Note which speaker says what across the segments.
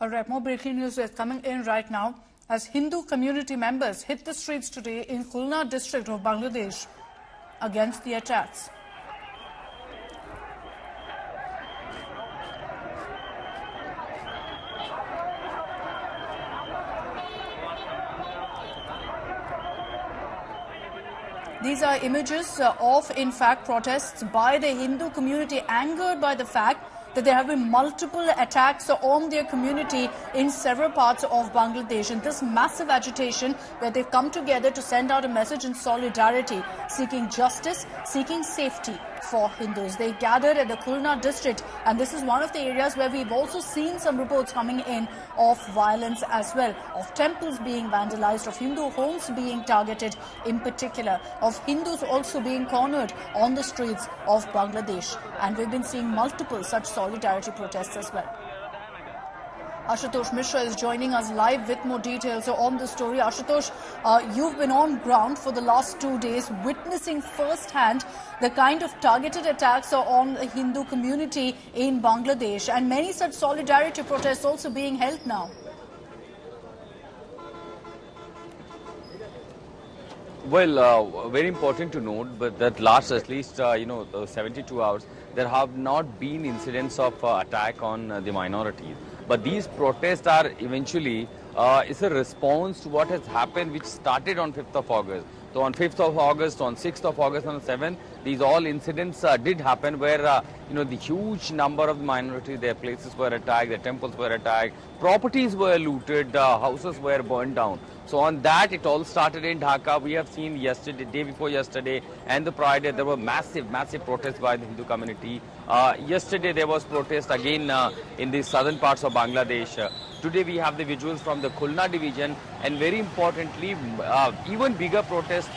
Speaker 1: All right, more breaking news is coming in right now as Hindu community members hit the streets today in Khulna district of Bangladesh against the attacks. These are images of, in fact, protests by the Hindu community angered by the fact that there have been multiple attacks on their community in several parts of Bangladesh. And this massive agitation where they've come together to send out a message in solidarity, seeking justice, seeking safety for Hindus. They gathered at the Khulna district, and this is one of the areas where we've also seen some reports coming in of violence as well, of temples being vandalized, of Hindu homes being targeted in particular, of Hindus also being cornered on the streets of Bangladesh. And we've been seeing multiple such solidarity protests as well. Ashutosh Mishra is joining us live with more details on the story. Ashutosh, you've been on ground for the last 2 days, witnessing firsthand the kind of targeted attacks on the Hindu community in Bangladesh, and many such solidarity protests also being held now.
Speaker 2: Well, very important to note, but that last at least 72 hours, there have not been incidents of attack on the minorities. But these protests are eventually is a response to what has happened, which started on 5th of August. So on 5th of August, on 6th of August, on 7th, these all incidents did happen where the huge number of minorities, their places were attacked, their temples were attacked, properties were looted, houses were burned down. So on that, it all started in Dhaka. We have seen yesterday, day before yesterday, and the prior day, there were massive protests by the Hindu community. Yesterday, there was protest again in the southern parts of Bangladesh. Today, we have the visuals from the Khulna division, and very importantly, even bigger protest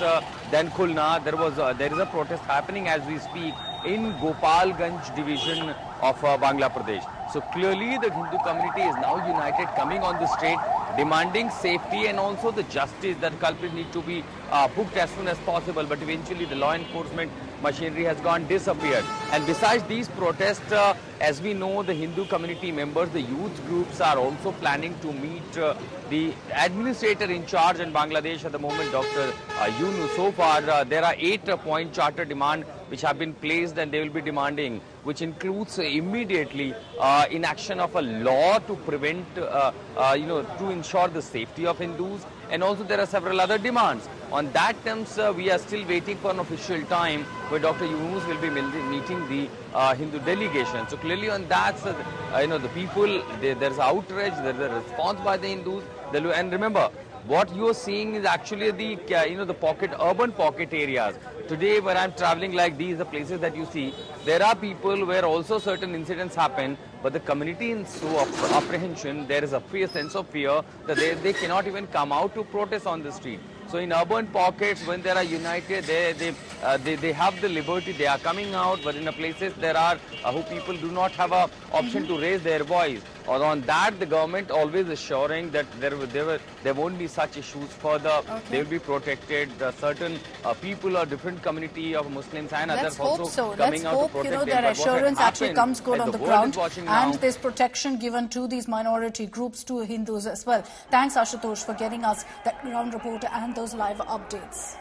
Speaker 2: than Khulna. There is a protest happening as we speak in Gopalganj division of Bangladesh. So clearly, the Hindu community is now united, coming on the street, demanding safety and also the justice that culprits need to be booked as soon as possible. But eventually, the law enforcement machinery has gone disappeared. And besides these protests, as we know, the Hindu community members, the youth groups are also planning to meet the administrator in charge in Bangladesh at the moment, Dr. Yunus. So far, there are 8-point charter demand which have been placed, and they will be demanding, which includes immediately inaction of a law to prevent, to ensure the safety of Hindus. And also there are several other demands. On that terms, we are still waiting for an official time where Dr. Yunus will be meeting the Hindu delegation. So clearly on that, the people, there's outrage, there's a response by the Hindus. And remember, what you are seeing is actually the urban pocket areas. Today, when I'm traveling like these, the places that you see, there are people where also certain incidents happen, but the community in so apprehension, there is a sense of fear that they cannot even come out to protest on the street. So in urban pockets, when they are united, they have the liberty, they are coming out, but in the places there are who people do not have an option to raise their voice. Or on that, the government always assuring that there won't be such issues further. Okay. They will be protected. Certain people or different community of Muslims and others also coming out to protect them.
Speaker 1: That assurance actually comes good on the ground, and there's protection given to these minority groups, to Hindus as well. Thanks, Ashutosh, for getting us that ground report and those live updates.